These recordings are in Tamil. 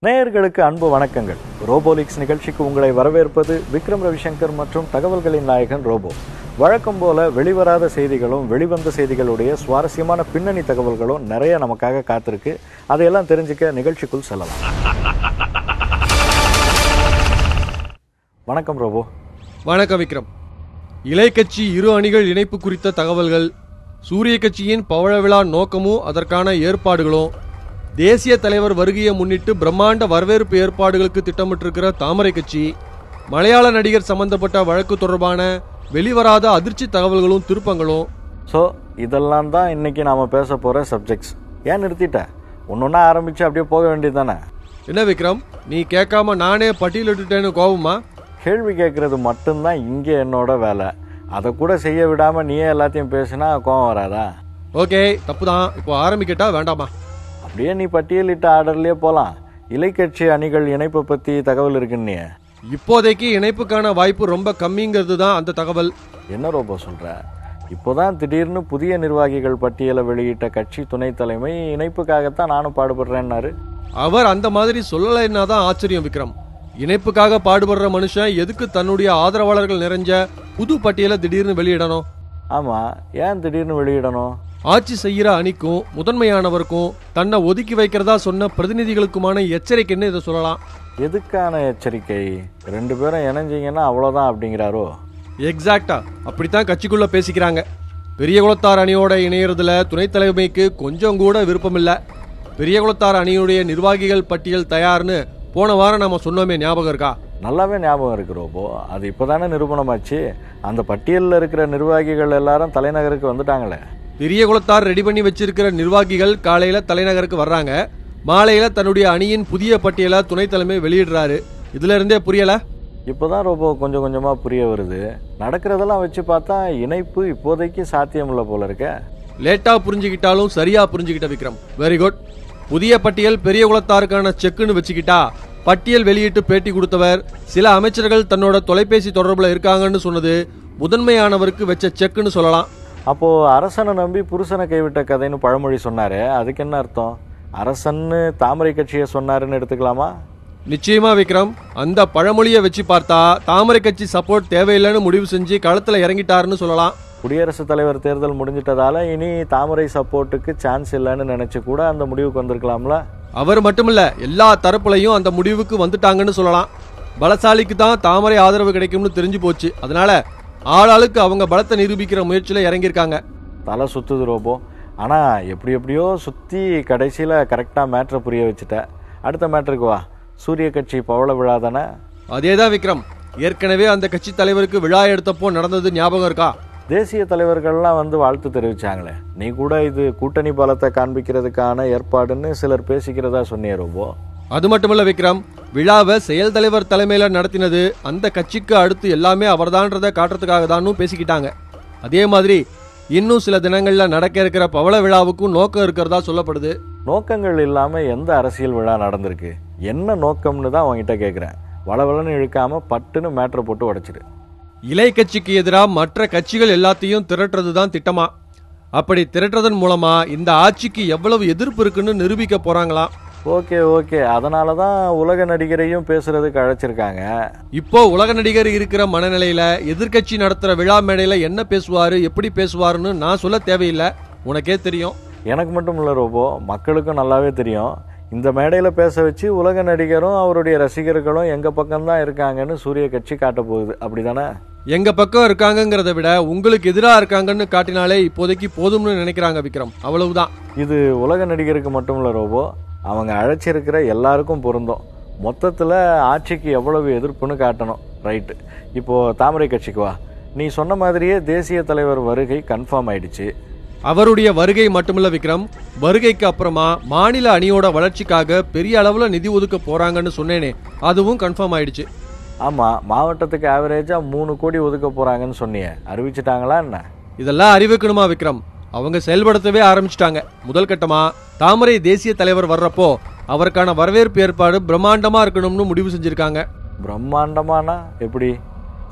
நேயர்களுக்கு அன்பு வணக்கங்கள். ரோபோலிக்ஸ் நிகழ்ச்சிக்கு உங்களை வரவேற்பது விக்ரம் ரவிசங்கர் மற்றும் தகவல்களின் நாயகன் ரோபோ. வழக்கம் போல வெளிவராத செய்திகளும் வெளிவந்த செய்திகளுடைய சுவாரஸ்யமான பின்னணி தகவல்களும் நிறைய நமக்காக காத்திருக்கு. அதையெல்லாம் தெரிஞ்சுக்க நிகழ்ச்சிக்குள் செல்லலாம். வணக்கம் ரோபோ. வணக்கம் விக்ரம். இலை கட்சி இரு அணிகள் இணைப்பு குறித்த தகவல்கள், சூரிய கட்சியின் பவழ விழா நோக்கமும் அதற்கான ஏற்பாடுகளும், தேசிய தலைவர் வருகையை முன்னிட்டு பிரம்மாண்ட வரவேற்பு ஏற்பாடுகளுக்கு திட்டமிட்டிருக்கிற தாமரை கட்சி, மலையாள நடிகர் சம்பந்தப்பட்ட வழக்கு தொடர்பான வெளிவராத அதிர்ச்சி தகவல்களும் திருப்பங்களும். ஸோ இதெல்லாம் தான் இன்னைக்கு நாம பேச போற சப்ஜெக்ட்ஸ். ஏன் நிறுத்திட்ட? ஒன்னொன்னா ஆரம்பிச்சு அப்படியே போக வேண்டியது தானே? என்ன விக்ரம், நீ கேட்காம நானே பட்டியலிட்டுட்டேன்னு கோபமா? கேள்வி கேட்கறது மட்டும்தான் இங்கே என்னோட வேலை. அதை கூட செய்ய விடாம நீயே எல்லாத்தையும் பேசினா கோவம் வராதா? ஓகே, தப்புதான். இப்போ ஆரம்பிக்கட்டா வேண்டாமா? அப்படியே நீ பட்டியலிட்ட ஆர்டர்லயே போலாம். இலைக்கட்சி அணிகள் இணைப்பை பத்தி தகவல் இருக்குன்னு. இப்போதைக்கு இணைப்புக்கான வாய்ப்பு ரொம்ப கம்மிங்கிறது தான் அந்த தகவல். என்ன ரோபோ சொல்ற? இப்போதான் திடீர்னு புதிய நிர்வாகிகள் பட்டியலை வெளியிட்ட கட்சி துணைத் தலைமை இணைப்புக்காகத்தான் நானும் பாடுபடுறேன்னாரு. அவர் அந்த மாதிரி சொல்லலைன்னா தான் ஆச்சரியம் விக்ரம். இணைப்புக்காக பாடுபடுற மனுஷன் எதுக்கு தன்னுடைய ஆதரவாளர்கள் நிறைஞ்ச புது பட்டியலை திடீர்னு வெளியிடணும்? ஆமா, ஏன் திடீர்னு வெளியிடணும்? ஆட்சி செய்யற அணிக்கும் முதன்மையானவருக்கும் தன்னை ஒதுக்கி வைக்கிறதா சொன்ன பிரதிநிதிகளுக்குமான எச்சரிக்கைன்னு இதை சொல்லலாம். எதுக்கான எச்சரிக்கை? ரெண்டு பேரும் இணைஞ்சிங்கன்னா அவ்வளவுதான் அப்படிங்கிறாரோ? எக்ஸாக்டா அப்படித்தான் கட்சிக்குள்ள பேசிக்கிறாங்க. பெரிய குளத்தார் அணியோட இணையறதுல துணைத் தலைமைக்கு கொஞ்சம் கூட விருப்பம் இல்ல. பெரிய குளத்தார் அணியுடைய நிர்வாகிகள் பட்டியல் தயார்னு போன வாரம் நாம சொன்னோமே, ஞாபகம் இருக்கா? நல்லாவே ஞாபகம் இருக்கு ரோபோ. அது இப்பதானே நிரூபணமாச்சு. அந்த பட்டியலில் இருக்கிற நிர்வாகிகள் எல்லாரும் தலைநகருக்கு வந்துட்டாங்களே. பெரிய குளத்தார் ரெடி பண்ணி வச்சிருக்கிற நிர்வாகிகள் காலையில தலைநகருக்கு வர்றாங்க. மாலையில தன்னுடைய அணியின் புதிய பட்டியலை துணைத் தலைமை வெளியிடுறாரு. இதுல இருந்தே புரியல? இப்போதான் ரோபோ கொஞ்சம் கொஞ்சமா புரிய வருது. நடக்கிறதெல்லாம் வச்சு பார்த்தா இணைப்பு இப்போதைக்கு சாத்தியம் இல்லை போல இருக்க. லேட்டா புரிஞ்சுக்கிட்டாலும் சரியா புரிஞ்சுக்கிட்ட விக்ரம். Very good. புதிய பட்டியல் பெரிய குளத்தாருக்கான செக்குன்னு வச்சுக்கிட்டா, பட்டியல் வெளியிட்டு பேட்டி கொடுத்தவர் சில அமைச்சர்கள் தன்னோட தொலைபேசி தொடர்புல இருக்காங்கன்னு சொன்னது முதன்மையானவருக்கு வச்ச செக்குன்னு சொல்லலாம். அப்போ அரசனை நம்பி புருஷனை கைவிட்ட கதைன்னு பழமொழி சொன்னாரு. அதுக்கு என்ன அர்த்தம்? அரசன்னு தாமரை கட்சியை சொன்னாருன்னு எடுத்துக்கலாமா? நிச்சயமா விக்ரம். அந்த பழமொழியை வச்சு பார்த்தா தாமரை கட்சி சப்போர்ட் தேவையில்லைன்னு முடிவு செஞ்சு களத்துல இறங்கிட்டாருன்னு சொல்லலாம். குடியரசுத் தலைவர் தேர்தல் முடிஞ்சிட்டதால இனி தாமரை சப்போர்ட்டுக்கு சான்ஸ் இல்லைன்னு நினைச்சு கூட அந்த முடிவுக்கு வந்திருக்கலாம்ல. அவர் மட்டுமில்ல, எல்லா தரப்புலையும் அந்த முடிவுக்கு வந்துட்டாங்கன்னு சொல்லலாம். பலசாலிக்கு தான் தாமரை ஆதரவு கிடைக்கும்னு தெரிஞ்சு போச்சு. அதனால ஆளாளுக்கு அவங்க பலத்தை நிரூபிக்கிற முயற்சியில இறங்கியிருக்காங்க. தலை சுத்துது ரோபோ. ஆனா எப்படியோ சுத்தி கடைசியில கரெக்டா மேட்ரை புரிய வச்சுட்ட. அடுத்த மேட்ருக்கு வா. சூரிய கட்சி பவள விழா தானே? அதேதான் விக்ரம். ஏற்கனவே அந்த கட்சி தலைவருக்கு விழா எடுத்தப்போ நடந்தது ஞாபகம் இருக்கா? தேசிய தலைவர்கள்லாம் வந்து வாழ்த்து தெரிவிச்சாங்களே. நீ கூட இது கூட்டணி பலத்தை காண்பிக்கிறதுக்கான ஏற்பாடுன்னு சிலர் பேசிக்கிறதா சொன்னிய ரோபோ. அது மட்டுமல்ல விக்ரம், விழாவை செயல் தலைவர் தலைமையில நடத்தினது அந்த கட்சிக்கு அடுத்து எல்லாமே அவர்தான்றதை காட்டுறதுக்காக தான் பேசிக்கிட்டாங்க. அதே மாதிரி இன்னும் சில தினங்கள்ல நடக்க இருக்கிற பவள விழாவுக்கும் நோக்கம் இருக்கிறதா சொல்லப்படுது. நோக்கங்கள் இல்லாம எந்த அரசியல் விழா நடந்திருக்கு? என்ன நோக்கம்னு தான் உங்ககிட்ட கேட்கிறேன். வளவளன்னு இழுக்காம பட்டுன்னு மேட்ரை போட்டு உடைச்சிரு. இலை கட்சிக்கு எதிராக மற்ற கட்சிகள் எல்லாத்தையும் திரட்டுறதுதான் திட்டமா. அப்படி திரட்டுறதன் மூலமா இந்த ஆட்சிக்கு எவ்வளவு எதிர்ப்பு இருக்குன்னு நிரூபிக்க போறாங்களாம். ஓகே, அதனாலதான் உலக நடிகரையும் பேசுறதுக்கு அழைச்சிருக்காங்க. இப்போ உலக நடிகர் இருக்கிற மனநிலையில எதிர்கட்சி நடத்துற விழா மேடையில என்ன பேசுவாரு, எப்படி பேசுவாருன்னு நான் சொல்ல தேவையில்லை, உனக்கே தெரியும். எனக்கு மட்டும் இல்ல ரோபோ, மக்களுக்கும் நல்லாவே தெரியும். இந்த மேடையில பேச வச்சு உலக நடிகரும் அவருடைய ரசிகர்களும் எங்க பக்கம் தான் இருக்காங்கன்னு சூரிய கட்சி காட்ட போகுது. அப்படிதானே? எங்க பக்கம் இருக்காங்கிறத விட உங்களுக்கு எதிராக இருக்காங்கன்னு காட்டினாலே இப்போதைக்கு போதும்னு நினைக்கிறாங்க விக்ரம். அவ்வளவுதான். இது உலக நடிகருக்கு மட்டும் இல்ல ரோபோ, அவங்க அழைச்சிருக்கிற எல்லாருக்கும் பொருந்தும். மொத்தத்தில் ஆட்சிக்கு எவ்வளவு எதிர்ப்புன்னு காட்டணும். ரைட்டு. இப்போ தாமரை கட்சிக்கு வா. நீ சொன்ன மாதிரியே தேசிய தலைவர் வருகை கன்ஃபார்ம் ஆயிடுச்சு. அவருடைய வருகை மட்டுமில்ல விக்ரம், வருகைக்கு அப்புறமா மாநில அணியோட வளர்ச்சிக்காக பெரிய அளவுல நிதி ஒதுக்க போறாங்கன்னு சொன்னேனே, அதுவும் கன்ஃபார்ம் ஆயிடுச்சு. ஆமா, மாவட்டத்துக்கு ஆவரேஜா 3 கோடி ஒதுக்க போறாங்கன்னு சொன்னியே, அறிவிச்சிட்டாங்களா என்ன? இதெல்லாம் அறிவிக்கணுமா விக்ரம்? அவங்க செயல்படுத்தவே ஆரம்பிச்சிட்டாங்க. முதல் கட்டமா தாமரை தேசிய தலைவர் வர்றப்போ அவருக்கான வரவேற்பு ஏற்பாடு பிரம்மாண்டமா இருக்கணும்னு முடிவு செஞ்சிருக்காங்க. பிரம்மாண்டமானா எப்படி?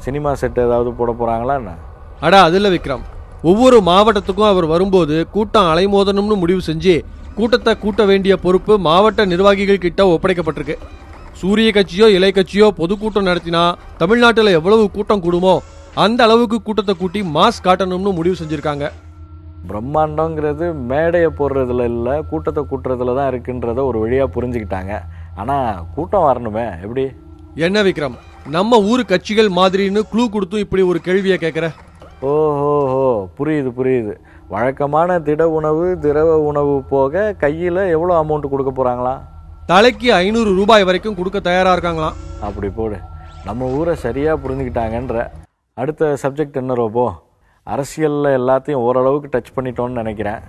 சினிமா செட் ஏதாவது போட போறாங்களா என்ன? அடா, அது இல்ல விக்ரம். ஒவ்வொரு மாவட்டத்துக்கும் அவர் வரும்போது கூட்டம் அலைமோதணும்னு முடிவு செஞ்சு கூட்டத்தை கூட்ட வேண்டிய பொறுப்பு மாவட்ட நிர்வாகிகள் கிட்ட ஒப்படைக்கப்பட்டிருக்கு. சூரிய கட்சியோ இலை கட்சியோ பொதுக்கூட்டம் நடத்தினா தமிழ்நாட்டில் எவ்வளவு கூட்டம் கூடுமோ அந்த அளவுக்கு கூட்டத்தை கூட்டி மாஸ் காட்டணும்னு முடிவு செஞ்சிருக்காங்க. பிரம்மாண்டங்கிறது மேடையை போடுறதுல இல்லை, கூட்டத்தை கூட்டுறதுல தான் இருக்குன்றத ஒரு வழியாக புரிஞ்சுக்கிட்டாங்க. ஆனால் கூட்டம் வரணுமே, எப்படி? என்ன விக்ரம், நம்ம ஊர் கட்சிகள் மாதிரின்னு க்ளூ கொடுத்தும் இப்படி ஒரு கேள்வியை கேட்குற? ஓஹோஹோ, புரியுது. வழக்கமான திட உணவு திரவ உணவு போக கையில் எவ்வளோ அமௌண்ட் கொடுக்க போகிறாங்களா? தலைக்கு 500 ரூபாய் வரைக்கும் கொடுக்க தயாராக இருக்காங்களாம். அப்படி போடு, நம்ம ஊரை சரியாக புரிஞ்சுக்கிட்டாங்கன்ற. அடுத்த சப்ஜெக்ட் என்ன ரோபோ? அரசியலில் எல்லாத்தையும் ஓரளவுக்கு டச் பண்ணிட்டோன்னு நினைக்கிறேன்.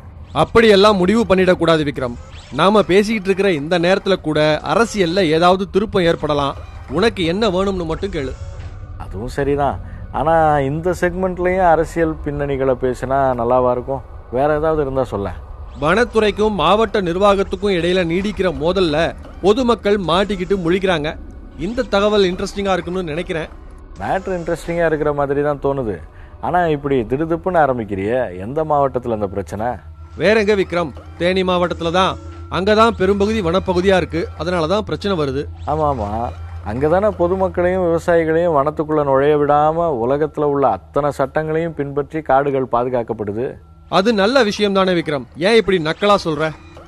அப்படியெல்லாம் முடிவு பண்ணிடக்கூடாது விக்ரம். நாம பேசிக்கிட்டு இருக்கிற இந்த நேரத்தில் கூட அரசியலில் ஏதாவது திருப்பம் ஏற்படலாம். உனக்கு என்ன வேணும்னு மட்டும் கேளு. அதுவும் சரிதான். ஆனால் இந்த செக்மெண்ட்லேயும் அரசியல் பின்னணிகளை பேசினா நல்லாவா இருக்கும்? வேற ஏதாவது இருந்தால் சொல்ல. வனத்துறைக்கும் மாவட்ட நிர்வாகத்துக்கும் இடையில நீடிக்கிற மோதல்ல பொதுமக்கள் மாட்டிக்கிட்டு முழிக்கிறாங்க. இந்த தகவல் இன்ட்ரெஸ்டிங்கா இருக்குன்னு நினைக்கிறேன். மேட்ரு இன்ட்ரெஸ்டிங்காக இருக்கிற மாதிரி தான் தோணுது. ஆனால் இப்படி திடுதிப்புன்னு ஆரம்பிக்கிறியே, எந்த மாவட்டத்தில் அந்த பிரச்சனை? வேற எங்க விக்ரம், தேனி மாவட்டத்தில் தான். அங்கதான் பெரும்பகுதி வனப்பகுதியா இருக்கு, அதனால தான் பிரச்சனை வருது. ஆமாம், அங்கே தானே பொதுமக்களையும் விவசாயிகளையும் வனத்துக்குள்ளே நுழைய விடாமல் உலகத்தில் உள்ள அத்தனை சட்டங்களையும் பின்பற்றி காடுகள் பாதுகாக்கப்படுது. அது நல்ல விஷயம் தானே விக்ரம், ஏன் இப்படி நக்கலா சொல்ற?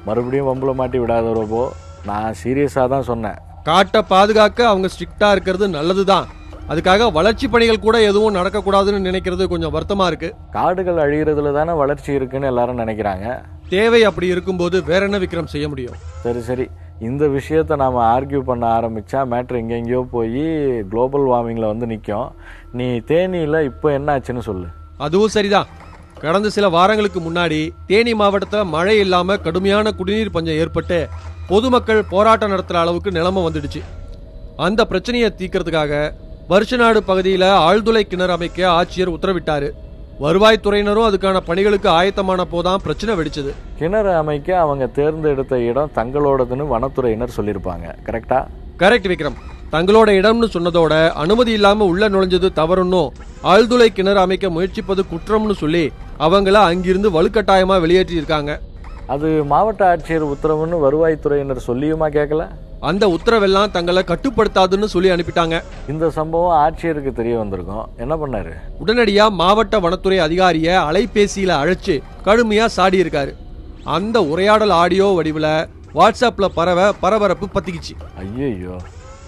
மறுபடியும் வம்புல மாட்டி விடாத ரோபோ, நான் சீரியஸாக தான் சொன்னேன். காட்டை பாதுகாக்க அவங்க ஸ்ட்ரிக்டா இருக்கிறது நல்லதுதான். அதுக்காக வளர்ச்சி பணிகள் கூட எதுவும் நடக்கக்கூடாதுன்னு நினைக்கிறது கொஞ்சம் வருத்தமா இருக்கு. காடுகள் அழிகிறதுல தானே வளர்ச்சி இருக்குன்னு எல்லாரும் நினைக்கிறாங்க. தேவை அப்படி இருக்கும்போது வேற என்ன விக்ரம் செய்ய முடியும்? சரி, இந்த விஷயத்தை நாம் ஆர்கியூ பண்ண ஆரம்பித்தா மேட்ரு எங்கெங்கேயோ போய் குளோபல் வார்மிங்கில் வந்து நிற்கும். நீ தேனியில் இப்போ என்ன ஆச்சுன்னு சொல்லு. அதுவும் சரிதான். கடந்த சில வாரங்களுக்கு முன்னாடி தேனி மாவட்டத்தில் மழை இல்லாம கடுமையான குடிநீர் பஞ்சம் ஏற்பட்டு பொதுமக்கள் போராட்டம் நடத்துற அளவுக்கு நிலைமை வந்துடுச்சு. அந்த பிரச்சனையை தீர்க்கறதுக்காக வருஷநாடு பகுதியில் ஆழ்துளை கிணறு அமைக்க ஆட்சியர் உத்தரவிட்டாரு. வருவாய்த்துறையினரும் அதுக்கான பணிகளுக்கு ஆயத்தமான போதான் பிரச்சனை வெடிச்சது. கிணறு அமைக்க அவங்க தேர்ந்தெடுத்த இடம் தங்களோடதுன்னு வனத்துறையினர் சொல்லியிருப்பாங்க, கரெக்டா? கரெக்ட் விக்ரம். தங்களோட இடம்னு சொன்னதோட அனுமதி இல்லாம உள்ள நுழைஞ்சது தவறுன்னும் ஆழ்துளை கிணறு அமைக்க முயற்சிப்பது குற்றம்னு சொல்லி அவங்கள அங்கிருந்து வலுக்கட்டாயமா வெளியேற்றி இருக்காங்க. அது மாவட்ட ஆட்சியர் உத்தரவுன்னு வருவாய்த்துறையினர் சொல்லியுமா கேட்கல? அந்த உத்தரவெல்லாம் தங்களை கட்டுப்படுத்தாதுன்னு சொல்லி அனுப்பிட்டாங்க. இந்த சம்பவம் ஆட்சியருக்கு தெரிய வந்திருக்கும். என்ன பண்ணாரு? உடனடியா மாவட்ட வனத்துறை அதிகாரிய அலைபேசியில அழைச்சு கடுமையா சாடி இருக்காரு. அந்த உரையாடல் ஆடியோ வடிவுல வாட்ஸ்அப்ல பரபரப்பு பத்திக்கிச்சு. ஐயோ,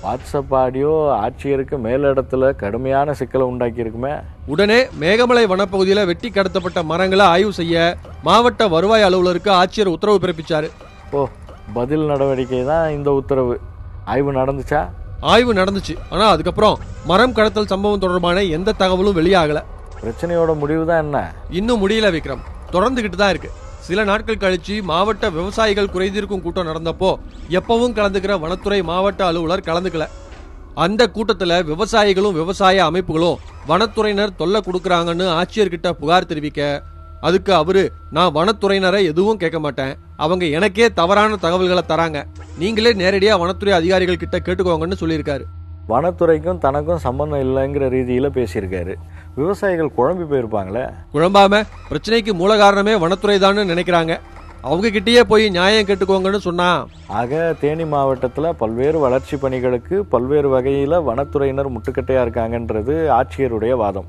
வாட்ஸ்அப் ஆடியோ ஆட்சியருக்கு மேலிடத்துல கடுமையான சிக்கலை உண்டாக்கி இருக்குமே. உடனே மேகமலை வனப்பகுதியில வெட்டி கடத்தப்பட்ட மரங்களை ஆய்வு செய்ய மாவட்ட வருவாய் அலுவலருக்கு ஆட்சியர் உத்தரவு பிறப்பிச்சாரு. ஓ, பதில் நடவடிக்கை தான் இந்த உத்தரவு. ஆய்வு நடந்துச்சா? ஆய்வு நடந்துச்சு. ஆனா அதுக்கப்புறம் மரம் கடத்தல் சம்பவம் தொடர்பான எந்த தகவலும் வெளியாகல. பிரச்சனையோட முடிவு தான் என்ன? இன்னும் முடியல விக்ரம், தொடர்ந்துகிட்டு தான் இருக்கு. சில நாட்கள் கழிச்சு மாவட்ட விவசாயிகள் குறைதீர்க்கும் கூட்டம் நடந்தப்போ எப்பவும் கலந்துக்கிற வனத்துறை மாவட்ட அலுவலர் கலந்துக்கல. அந்த கூட்டத்துல விவசாயிகளும் விவசாய அமைப்புகளும் வனத்துறையினர் தொல்லை கொடுக்கறாங்கன்னு ஆட்சியர்கிட்ட புகார் தெரிவிக்க, அதுக்கு அவரு, நான் வனத்துறையினரை எதுவும் கேட்க மாட்டேன், அவங்க எனக்கே தவறான தகவல்களை தராங்க, நீங்களே நேரடியா வனத்துறை அதிகாரிகள் கிட்ட கேட்டுக்கோங்கன்னு சொல்லியிருக்காரு. வனத்துறைக்கும் தனக்கும் சம்பந்தம் இல்லைங்கிற ரீதியில பேசியிருக்காரு. விவசாயிகள் குழம்பி போயிருப்பாங்களே. குழம்பாம பிரச்சனைக்கு மூல காரணமே வனத்துறை தான் நினைக்கிறாங்க. அவங்க கிட்டயே போய் நியாயம் கேட்டுக்கோங்கன்னு சொன்னா. ஆக தேனி மாவட்டத்துல பல்வேறு வளர்ச்சி பணிகளுக்கு பல்வேறு வகையில வனத்துறையினர் முட்டுக்கட்டையா இருக்காங்கன்றது ஆட்சியருடைய வாதம்.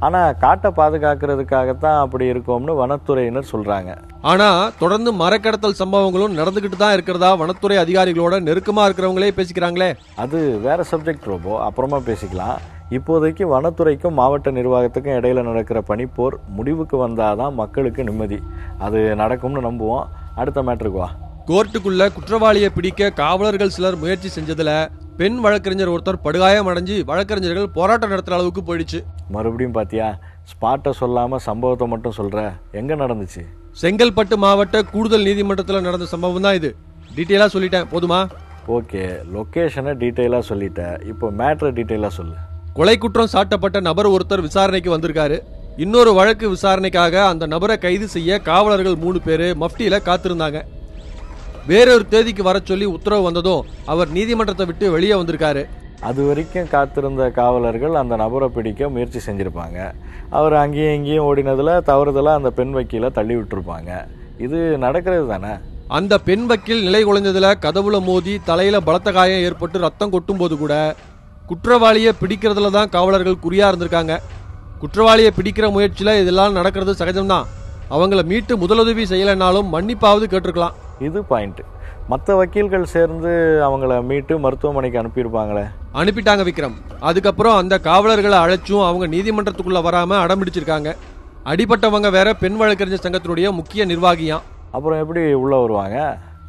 ஆனா காட்டை பாதுகாக்கிறதுக்காகத்தான் அப்படி இருக்கும்னு வனத்துறையினர் சொல்றாங்க. ஆனா தொடர்ந்து மரக்கடத்தல் சம்பவங்களும் நடந்துகிட்டு தான் இருக்கிறதா வனத்துறை அதிகாரிகளோட நெருக்கமா இருக்கிறவங்களே பேசிக்கிறாங்களே. அது வேற சப்ஜெக்ட் ரோபோ, அப்புறமா பேசிக்கலாம். இப்போதைக்கு வனத்துறைக்கும் மாவட்ட நிர்வாகத்துக்கும் இடையில நடக்கிற பனிப்போர் முடிவுக்கு வந்தாதான் மக்களுக்கு நிம்மதி. அது நடக்கும்னு நம்புவோம். அடுத்த மேட்டருக்கு வா. கோர்ட்டுக்குள்ள குற்றவாளியை பிடிக்க காவலர்கள் சிலர் முயற்சி செஞ்சதுல பெண் வழக்கறிஞர் ஒருத்தர் படுகாயம் அடைஞ்சு வழக்கறிஞர்கள் போராட்டம் நடத்துற அளவுக்கு போயிடுச்சு. மறுபடியும் பாத்தியா, ஸ்பாட்டை சொல்லாம சம்பவத்தை மட்டும் சொல்ற. எங்க நடந்துச்சு? செங்கல்பட்டு மாவட்ட கூடுதல் நீதிமன்றத்தில் நடந்த சம்பவம் தான் இது. டீட்டெயிலா சொல்லிட்டேன், போதுமா? ஓகே, லொகேஷனை டீட்டெயிலா சொல்லிட்டேன். இப்போ மேட்டரை டீட்டெயிலா சொல்லு. கொலை குற்றம் சாட்டப்பட்ட நபர் ஒருத்தர் விசாரணைக்கு வந்திருக்காரு. இன்னொரு வழக்கு விசாரணைக்காக அந்த நபரை கைது செய்ய காவலர்கள் 3 பேரு மஃப்டியில காத்திருந்தாங்க. வேறொரு தேதிக்கு வர சொல்லி உத்தரவு வந்ததும் அவர் நீதிமன்றத்தை விட்டு வெளியே வந்திருக்காரு. அது வரைக்கும் காத்திருந்த காவலர்கள் அந்த நபரை பிடிக்க முயற்சி செஞ்சிருப்பாங்க. அவர் அங்கேயும் இங்கேயும் ஓடினதுல தவறுதலா அந்த பெண் வக்கீலை தள்ளி விட்டுருப்பாங்க. இது நடக்கிறது தானே? அந்த பெண் வக்கீல் நிலை குலைந்ததுல கதவுல மோதி தலையில பலத்த காயம் ஏற்பட்டு ரத்தம் கொட்டும் போது கூட குற்றவாளியை பிடிக்கிறதுல தான் காவலர்கள் குறியா இருந்திருக்காங்க. குற்றவாளியை பிடிக்கிற முயற்சியில இதெல்லாம் நடக்கிறது சகஜம்தான். அவங்கள மீட்டு முதலுதவி செய்யலைனாலும் மன்னிப்பாவது கேட்டிருக்கலாம். இது பாயிண்ட். மற்ற வக்கீல்கள் சேர்ந்து அவங்கள மீட்டு மருத்துவமனைக்கு அனுப்பியிருப்பாங்களே. அனுப்பிட்டாங்க விக்ரம். அதுக்கப்புறம் அந்த காவலர்களை அழைச்சும் அவங்க நீதிமன்றத்துக்குள்ள வராம அடம்பிடிச்சிருக்காங்க. அடிப்பட்டவங்க வேற பெண் வழக்கறிஞர் சங்கத்தினுடைய முக்கிய நிர்வாகியாம். அப்புறம் எப்படி உள்ள வருவாங்க?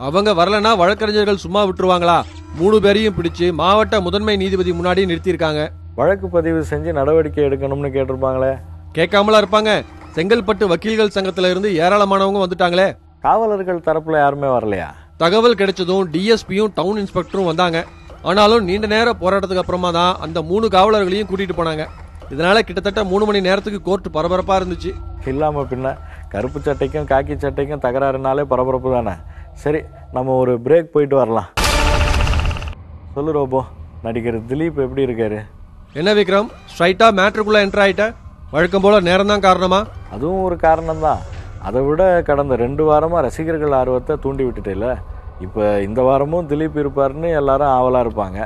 அவங்க வரலன்னா வழக்கறிஞர்கள் சும்மா விட்டுருவாங்களா? 3 பேரையும் பிடிச்சு மாவட்ட முதன்மை நீதிபதி முன்னாடி நிறுத்தியிருக்காங்க. வழக்கு பதிவு செஞ்சு நடவடிக்கை எடுக்கணும்னு கேட்டிருப்பாங்களே. கேட்காமலா இருப்பாங்க? செங்கல்பட்டு வக்கீல்கள் சங்கத்துல இருந்து ஏராளமானவங்க வந்துட்டாங்களே. காவலர்கள் தரப்புல யாருமே வரலையா? தகவல் கிடைச்சதும் டிஎஸ்பியும் டவுன் இன்ஸ்பெக்டரும் வந்தாங்க. ஆனாலும் நீண்ட நேர போராட்டத்துக்கு அப்புறமா தான் அந்த 3 காவலர்களையும் கூட்டிட்டு போனாங்க. இதனால கிட்டத்தட்ட 3 மணி நேரத்துக்கு கோர்ட் பரபரப்பா இருந்துச்சு. இல்லாம பின்ன கருப்பு சட்டைக்கும் காக்கி சட்டைக்கும் தகராறுனாலே பரபரப்பு தானே. சரி, நம்ம ஒரு பிரேக் போயிட்டு வரலாம். சொல்லு ரோபோ, நடிகர் திலீப் எப்படி இருக்காரு? என்ன விக்ரம், ஸ்ட்ரைட்டா மேட்ருக்குள்ள என்டர் ஆயிட்ட? வழக்கம் போல நேரம் தான் காரணமா? அதுவும் ஒரு காரணம் தான். அதை விட கடந்த 2 வாரமா ரசிகர்கள் ஆர்வத்தை தூண்டி விட்டுட்டேல. இப்போ இந்த வாரமும் திலீப் இருப்பாருன்னு எல்லாரும் ஆவலா இருப்பாங்க.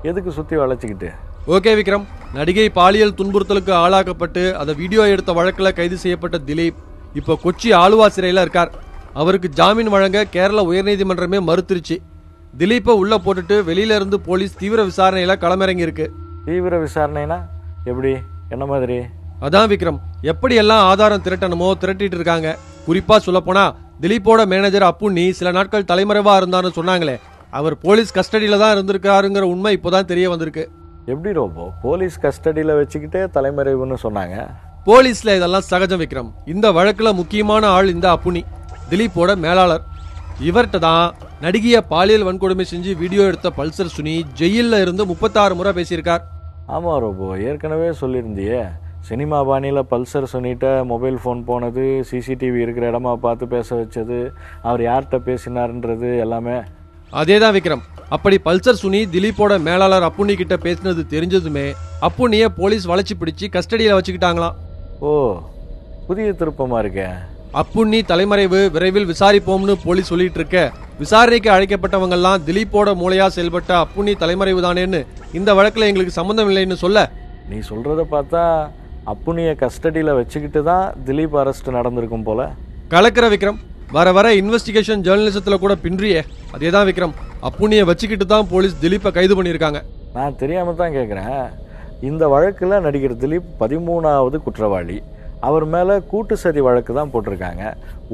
எதுக்கு சுத்தி வளைச்சிக்கிட்டு? ஓகே விக்ரம், நடிகை பாலியல் துன்புறுத்தலுக்கு ஆளாக்கப்பட்டு அதை வீடியோ எடுத்த வழக்கில் கைது செய்யப்பட்ட திலீப் இப்போ கொச்சி ஆலுவா சிறையில் இருக்கார். அவருக்கு ஜாமீன் வழங்க கேரள உயர்நீதிமன்றமே மறுத்துருச்சு. திலீப்பை உள்ள போட்டுட்டு வெளியில இருந்து போலீஸ் தீவிர விசாரணையில களமிறங்கி இருக்கு. தீவிர விசாரணைனா எப்படி, என்ன மாதிரி? அதான் விக்ரம், எப்படி எல்லாம் ஆதாரம் திரட்டணுமோ திரட்டிட்டு இருக்காங்க. குறிப்பா சொல்ல போனா திலீப்போட மேனேஜர் அப்புண்ணி சில நாட்கள் தலைமறைவா இருந்தான்னு சொன்னாங்களே, அவர் போலீஸ் கஸ்டடியில தான் இருந்திருக்காருங்கிற உண்மை இப்போதான் தெரிய வந்திருக்கு. எப்படி ரோபோ, போலீஸ் கஸ்டடியில வச்சுக்கிட்டே தலைமறைவுன்னு சொன்னாங்க? போலீஸ்ல இதெல்லாம் சகஜம் விக்ரம். இந்த வழக்குல முக்கியமான ஆள் இந்த அப்புண்ணி, திலீப்போட மேலாளர். இவர்கிட்ட தான் நடிகைய பாலியல் வன்கொடுமை செஞ்சு வீடியோ எடுத்த பல்சர் சுனி ஜெயில இருந்து 36 முறை பேசியிருக்கார். ஆமா ரோபோ, ஏற்கனவே சொல்லியிருந்தியே. சினிமா பாணியில பல்சர் சுனிட்ட மொபைல் ஃபோன் போனது, சிசிடிவி இருக்கிற இடமா பார்த்து பேச வச்சது, அவர் யார்கிட்ட பேசினார்ன்றது எல்லாமே. அதேதான் விக்ரம். அப்படி பல்சர் சுனி திலீப்போட மேலாளர் அப்புண்ணி கிட்ட பேசினது தெரிஞ்சதுமே அப்புண்ணிய போலீஸ் வளைச்சு பிடிச்சு கஸ்டடியில வச்சுக்கிட்டாங்களாம். ஓ, புதிய திருப்பமா இருக்கே. அப்புண்ணி தலைமறைவு விரைவில் விசாரிப்போம்னு போலீஸ் சொல்லிட்டு இருக்க, விசாரணைக்கு அழைக்கப்பட்டவங்க எல்லாம் திலீப்போட மூளையா செயல்பட்ட அப்புண்ணி தலைமறைவு தானேன்னு இந்த வழக்குல எங்களுக்கு சம்பந்தம் இல்லைன்னு சொல்ல, நீ சொல்றத பார்த்தா அப்புண்ணிய கஸ்டடியில வச்சுக்கிட்டு தான் திலீப் அரெஸ்ட் நடந்திருக்கும் போல. கலக்கிற விக்ரம், வர வர இன்வெஸ்டிகேஷன் ஜேர்னலிசத்துல கூட பின்றியே. அதேதான் விக்ரம், அப்புண்ணிய வச்சுக்கிட்டு தான் போலீஸ் திலீப்பை கைது பண்ணியிருக்காங்க. நான் தெரியாம தான் கேட்குறேன். இந்த வழக்குல நடிகர் திலீப் 13வது குற்றவாளி. அவர் மேல கூட்டு சதி வழக்கு தான் போட்டிருக்காங்க.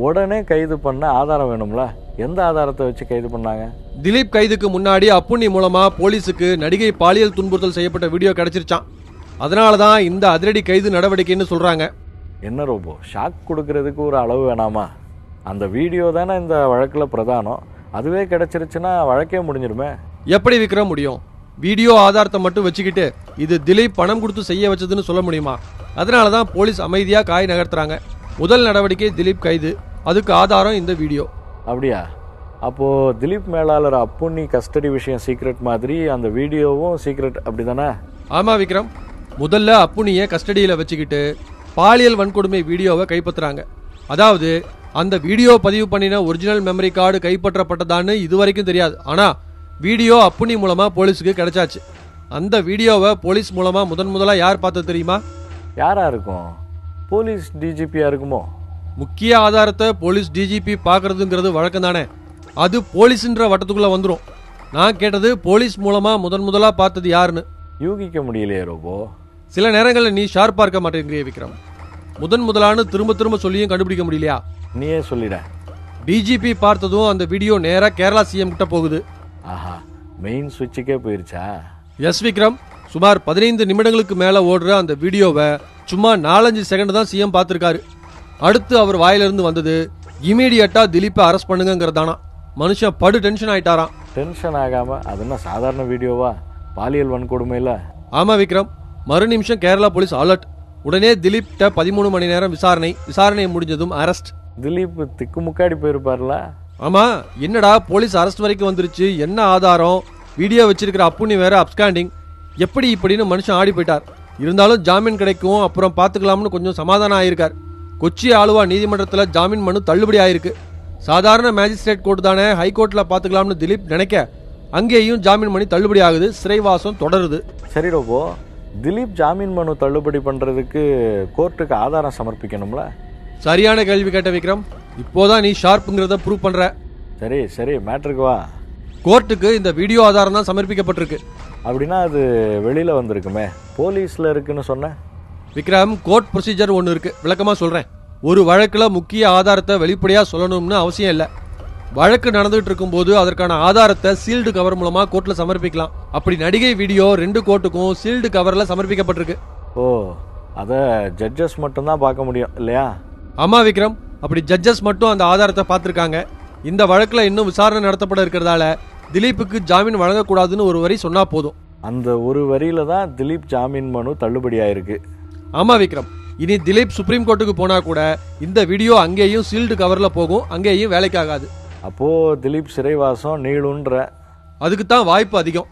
உடனே கைது பண்ண ஆதாரம் வேணும்ல. எந்த ஆதாரத்தை வச்சு கைது பண்ணாங்க? திலீப் கைதுக்கு முன்னாடி அப்புண்ணி மூலமா போலீஸுக்கு நடிகை பாலியல் துன்புறுத்தல் செய்யப்பட்ட வீடியோ கிடைச்சிருச்சான். அதனாலதான் இந்த அதிரடி கைது நடவடிக்கைன்னு சொல்றாங்க. என்ன ரோபோ, ஷாக் கொடுக்கறதுக்கு ஒரு அளவு வேணாமா? அந்த வீடியோ தானே இந்த வழக்குல பிரதானம். அதுவே கிடைச்சிருச்சுன்னா வழக்கே முடிஞ்சிருமே. எப்படி விக்ரம் முடியும்? வீடியோ ஆதாரத்தை மட்டும் வச்சுக்கிட்டு இது திலீப் பணம் கொடுத்து செய்ய வச்சதுன்னு சொல்ல முடியுமா? அதனாலதான் போலீஸ் அமைதியா காய் நகர்த்துறாங்க. முதல் நடவடிக்கை திலீப் கைது, அதுக்கு ஆதாரம் இந்த வீடியோ. அப்படியா? அப்போ திலீப் மேலாளர் அப்புண்ணி கஸ்டடி விஷயம் சீக்ரெட் மாதிரி அந்த வீடியோவும் சீக்ரெட், அப்படிதானே? ஆமா விக்ரம், முதல்ல அப்புண்ணிய கஸ்டடியில வச்சுக்கிட்டு பாலியல் வன்கொடுமை வீடியோவை கைப்பற்றுறாங்க. அதாவது அந்த வீடியோ பதிவு பண்ணின ஒரிஜினல் மெமரி கார்டு கைப்பற்றப்பட்டதான்னு இதுவரைக்கும் தெரியாது. ஆனா வீடியோ அப்புண்ணி மூலமா போலீஸுக்கு கிடைச்சாச்சு. அந்த வீடியோவை போலீஸ் மூலமா முதலா யார் பார்த்தது தெரியுமா? யாரா இருக்கும்? போலீஸ் டிஜிபியா இருக்குமோ? முக்கிய ஆதாரத்தை போலீஸ் டிஜிபி பாக்குறதுங்கிறது வழக்கம் தானே. அது போலீஸ்ன்ற வட்டத்துக்குள்ள வந்துடும். நான் கேட்டது போலீஸ் மூலமா முதலா பார்த்தது யாருன்னு. யூகிக்க முடியலையே ரோபோ. சில நேரங்களில் நீ ஷார்ப்பா இருக்க மாட்டேங்கிறிய விக்ரம். முதலான்னு திரும்ப சொல்லியும் கண்டுபிடிக்க முடியலையா? நீயே சொல்லிட. டிஜிபி பார்த்ததும் அந்த வீடியோ நேரா கேரளா சிஎம் கிட்ட போகுது. ஆஹா, மெயின் சுவிட்சுக்கே போயிருச்சா? எஸ் விக்ரம், சுமார் 15 நிமிடங்களுக்கு மேல ஓடுற அந்த வீடியோவை சும்மா 4-5 செகண்ட் தான் சிஎம் பார்த்திருக்காரு. அடுத்து அவர் வாயிலிருந்து வந்தது இமீடியட்டா திலீப்பை அரெஸ்ட் பண்ணுங்கிறதானா. மனுஷன் படு டென்ஷன் ஆயிட்டாராம். டென்ஷன் ஆகாம அது என்ன சாதாரண வீடியோவா? பாலியல் வன்கொடுமையில? ஆமா விக்ரம், மறு நிமிஷம் கேரளா போலீஸ் அலர்ட். உடனே திலீப் 13 மணி நேரம் விசாரணை முடிஞ்சதும் அரெஸ்ட். திலீப் திக்குமுக்காடி போயிருப்பார்ல? ஆமா, என்னடா போலீஸ் அரெஸ்ட் வரைக்கும் வந்துருச்சு, என்ன ஆதாரம், வீடியோ வச்சிருக்கிற அப்புண்ணி வேற அப்ஸ்காண்டிங், எப்படி இப்படின்னு மனுஷன் ஆடி போயிட்டார். இருந்தாலும் ஜாமீன் கிடைக்கும், அப்புறம் பாத்துக்கலாம்னு கொஞ்சம் சமாதானம் ஆயிருக்கார். கொச்சி ஆலுவா நீதிமன்றத்துல ஜாமீன் மனு தள்ளுபடி ஆயிருக்கு. சாதாரண மேஜிஸ்ட்ரேட் கோர்ட் தானே, ஹைகோர்ட்ல பாத்துக்கலாம்னு திலீப் நினைக்க அங்கேயும் ஜாமீன் மனு தள்ளுபடி ஆகுது, சிறைவாசம் தொடருது. சரி ரோபோ, திலீப் ஜாமீன் மனு தள்ளுபடி பண்றதுக்கு கோர்ட்டுக்கு ஆதாரம் சமர்ப்பிக்கணும்ல? சரியான கேள்வி கேட்ட விக்ரம். இப்போதான் நீ ஷார்ப்புங்கிறத ப்ரூவ் பண்ற. சரி சரி, மேட்ருக்கு வா. கோர்ட்டுக்கு இந்த வீடியோ ஆதாரம் தான் சமர்ப்பிக்கப்பட்டிருக்கு. அப்படின்னா அது வெளியில வந்திருக்குமே, போலீஸ்ல இருக்குன்னு சொன்ன. விக்ரம், கோர்ட் ப்ரொசீஜர் ஒன்று இருக்கு, விளக்கமா சொல்றேன். ஒரு வழக்குல முக்கிய ஆதாரத்தை வெளிப்படையா சொல்லணும்னு அவசியம் இல்லை. வழக்கு நடந்துட்டு இருக்கும் போது அதற்கான ஆதாரத்தை சீல்டு கவர் மூலமா கோர்ட்ல சமர்ப்பிக்கலாம். அப்படி நடிகை வீடியோ 2 கோர்ட்டுக்கும் சீல்டு கவர்ல சமர்ப்பிக்கப்பட்டிருக்கு. ஓ, அத ஜட்ஜஸ் மட்டும்தான் பார்க்க முடியும் இல்லையா? ஆமா விக்ரம், அப்படி ஜட்ஜஸ் மட்டும் அந்த ஆதாரத்தை பார்த்திருக்காங்க. இந்த வழக்குல இன்னும் விசாரணை நடத்தப்பட இருக்கிறதால திலீப்புக்கு ஜாமீன் வழங்கக்கூடாதுன்னு ஒரு வரி சொன்னா போதும். அந்த ஒரு வரியில தான் திலீப் ஜாமீன் மனு தள்ளுபடி ஆயிருக்கு. ஆமா விக்ரம், இனி திலீப் சுப்ரீம் கோர்ட்டுக்கு போனா கூட இந்த வீடியோ அங்கேயும் சீல்டு கவர்ல போகும், அங்கேயும் வேலைக்கு ஆகாது. அப்போ திலீப் சிறைவாசம் நீளுன்ற. அதுக்கு தான் வாய்ப்பு அதிகம்.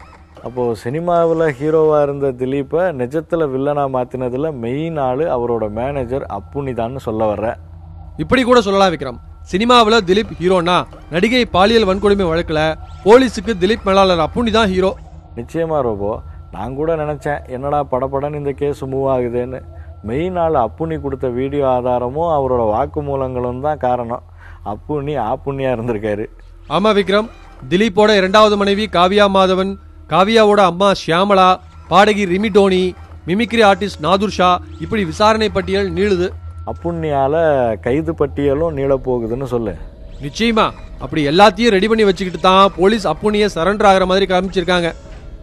அப்போ சினிமாவில் ஹீரோவா இருந்த திலீப்பை நிஜத்துல வில்லனா மாத்தினதுல மெயின் ஆளு அவரோட மேனேஜர் அப்புனிதான்னு சொல்ல வர்ற. இப்படி கூட சொல்லலாம் விக்ரம். சினிமாவில் திலீப் ஹீரோனா, நடிகை பாலியல் வன்கொடுமை வழக்குல போலீஸுக்கு திலீப் மேலாளர் அப்புனி தான் ஹீரோ. நிச்சயமா ரோபோ, நான் கூட நினைச்சேன் என்னடா படப்படன்னு இந்த கேஸ் மூவ் ஆகுதுன்னு. மெயின் ஆள் அப்புனி கொடுத்த வீடியோ ஆதாரமும் அவரோட வாக்குமூலங்களும் தான் காரணம். அப்புனி ஆப்புண்ணியா இருந்திருக்காரு. ஆமா விக்ரம், திலீப்போட 2வது மனைவி காவியா மாதவன், காவியாவோட அம்மா ஷியாமலா, பாடகி ரிமி டோனி, மிமிக்ரி ஆர்டிஸ்ட் நாதுர் ஷா, இப்படி விசாரணை பட்டியல் நீளுது. அப்புண்ணியால கைது பட்டியலும் நீள போகுதுன்னு சொல்லு. நிச்சயமா, அப்படி எல்லாத்தையும் ரெடி பண்ணி வச்சுக்கிட்டு தான் போலீஸ் அப்புண்ணிய சரண்டர் ஆகிற மாதிரி காமிச்சிருக்காங்க.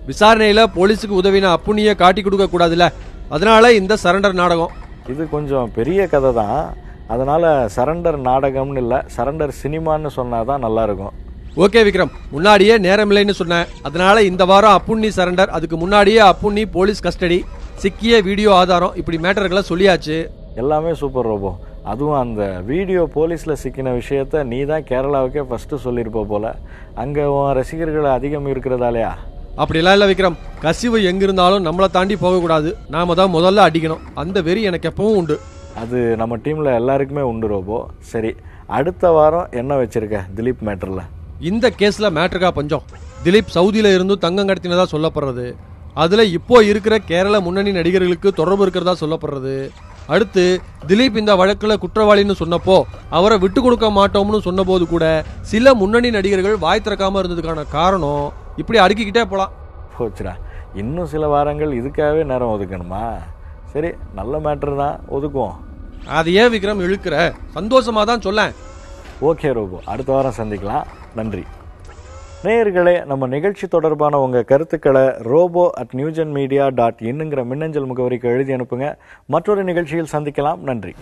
விசாரணையில போலீஸுக்கு உதவின அப்புண்ணிய காட்டி கொடுக்க கூடாதுல்ல, அதனால இந்த சரண்டர் நாடகம். இது கொஞ்சம் பெரிய கதை தான், அதனால சரண்டர் நாடகம்னு இல்லை, சரண்டர் சினிமான்னு சொன்னாதான் நல்லா இருக்கும். ஓகே விக்ரம், முன்னாடியே நேரம் இல்லைன்னு சொன்னேன். அதனால இந்த வாரம் அப்புண்ணி சரண்டர், அதுக்கு முன்னாடியே அப்புண்ணி போலீஸ் கஸ்டடி, சிக்கிய வீடியோ ஆதாரம், இப்படி மேட்டர்களை சொல்லியாச்சு. எல்லாமே சூப்பர் ரோபோ. அதுவும் அந்த வீடியோ போலீஸ்ல சிக்கின விஷயத்த நீ தான் கேரளாவுக்கே ஃபர்ஸ்ட் சொல்லியிருப்ப போல. அங்க உன் ரசிகர்கள் அதிகம் இருக்கிறதாலையா? அப்படிலாம் இல்லை விக்ரம், கசிவு எங்கிருந்தாலும் நம்மளை தாண்டி போகக்கூடாது, நாம தான் முதல்ல அடிக்கணும். அந்த வெறி எனக்கு எப்பவும் உண்டு. அது நம்ம டீம்ல எல்லாருக்குமே உண்டு ரோபோ. சரி, அடுத்த வாரம் என்ன வச்சிருக்க திலீப் மேட்டர்ல? இந்த கேஸ்ல மேட்டருக்கா பஞ்சம். திலீப் சவுதியில இருந்து தங்கம் கடத்தினதா சொல்லப்படுறது, அதுல இப்போ இருக்கிற கேரள முன்னணி நடிகர்களுக்கு தொடர்பு இருக்கிறதா சொல்லப்படுறது. அடுத்து திலீப் இந்த வழக்குல குற்றவாளின்னு சொன்னப்போ அவரை விட்டு கொடுக்க மாட்டோம்னு சொன்ன போது கூட சில முன்னணி நடிகர்கள் வாய் திறக்காம இருந்ததுக்கான காரணம், இப்படி அடுக்கிக்கிட்டே போலாம். போச்சுடா, இன்னும் சில வாரங்கள் இதுக்காகவே நேரம் ஒதுக்கணுமா? சரி, நல்ல மேட்டர் தான், ஒதுக்குவோம். அது ஏன் விக்ரம் இழுக்கிற? சந்தோஷமா தான் சொல்ல. ஓகே ரோபோ, அடுத்த வாரம் சந்திக்கலாம். நன்றி. நேயர்களே, நம்ம நிகழ்ச்சி தொடர்பான உங்கள் கருத்துக்களை robo@newgenmedia.in மின்னஞ்சல் முகவரிக்கு எழுதி அனுப்புங்க. மற்றொரு நிகழ்ச்சியில் சந்திக்கலாம். நன்றி.